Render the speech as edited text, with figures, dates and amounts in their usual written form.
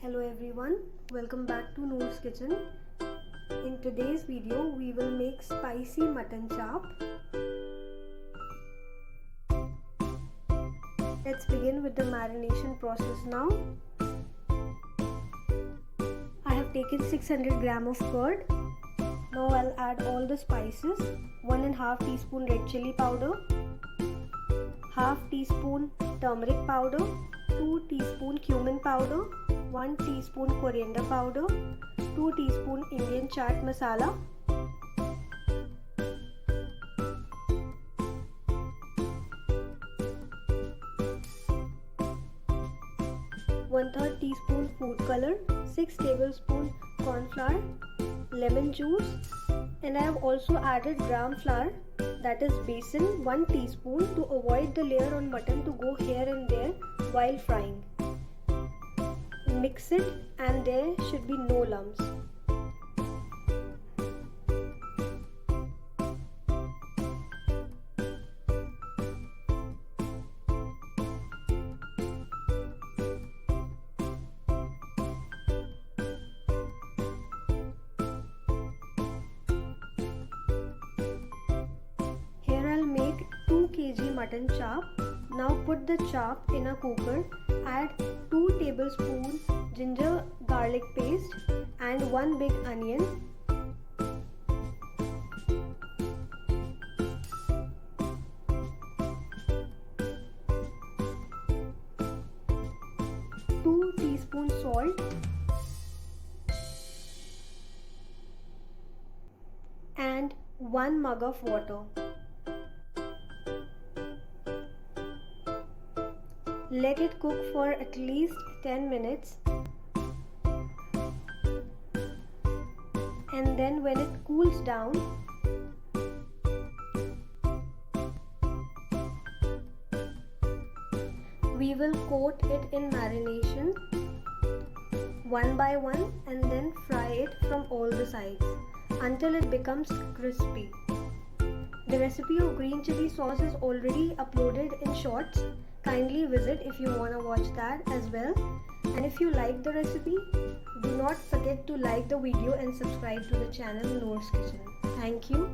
Hello everyone, welcome back to Noor's Kitchen. In today's video, we will make spicy mutton chap. Let's begin with the marination process now. I have taken 600 gram of curd. Now I'll add all the spices. 1.5 teaspoon red chili powder, half teaspoon turmeric powder, 2 teaspoon cumin powder, 1 teaspoon coriander powder, 2 teaspoon Indian chaat masala, one-third teaspoon food color, 6 tablespoon cornflour, lemon juice, and I have also added gram flour, that is besan, 1 teaspoon, to avoid the layer on mutton to go here and there while frying. Mix it and there should be no lumps. Here I'll make 2 kg mutton chap. Now put the chap in a cooker. Add 2 tablespoons ginger garlic paste and 1 big onion. Two teaspoons salt and 1 mug of water. Let it cook for at least 10 minutes, and then when it cools down, we will coat it in marination one by one and then fry it from all the sides until it becomes crispy. The recipe of green chili sauce is already uploaded in shorts. Kindly visit if you want to watch that as well. And if you like the recipe, do not forget to like the video and subscribe to the channel Noor's Kitchen. Thank you.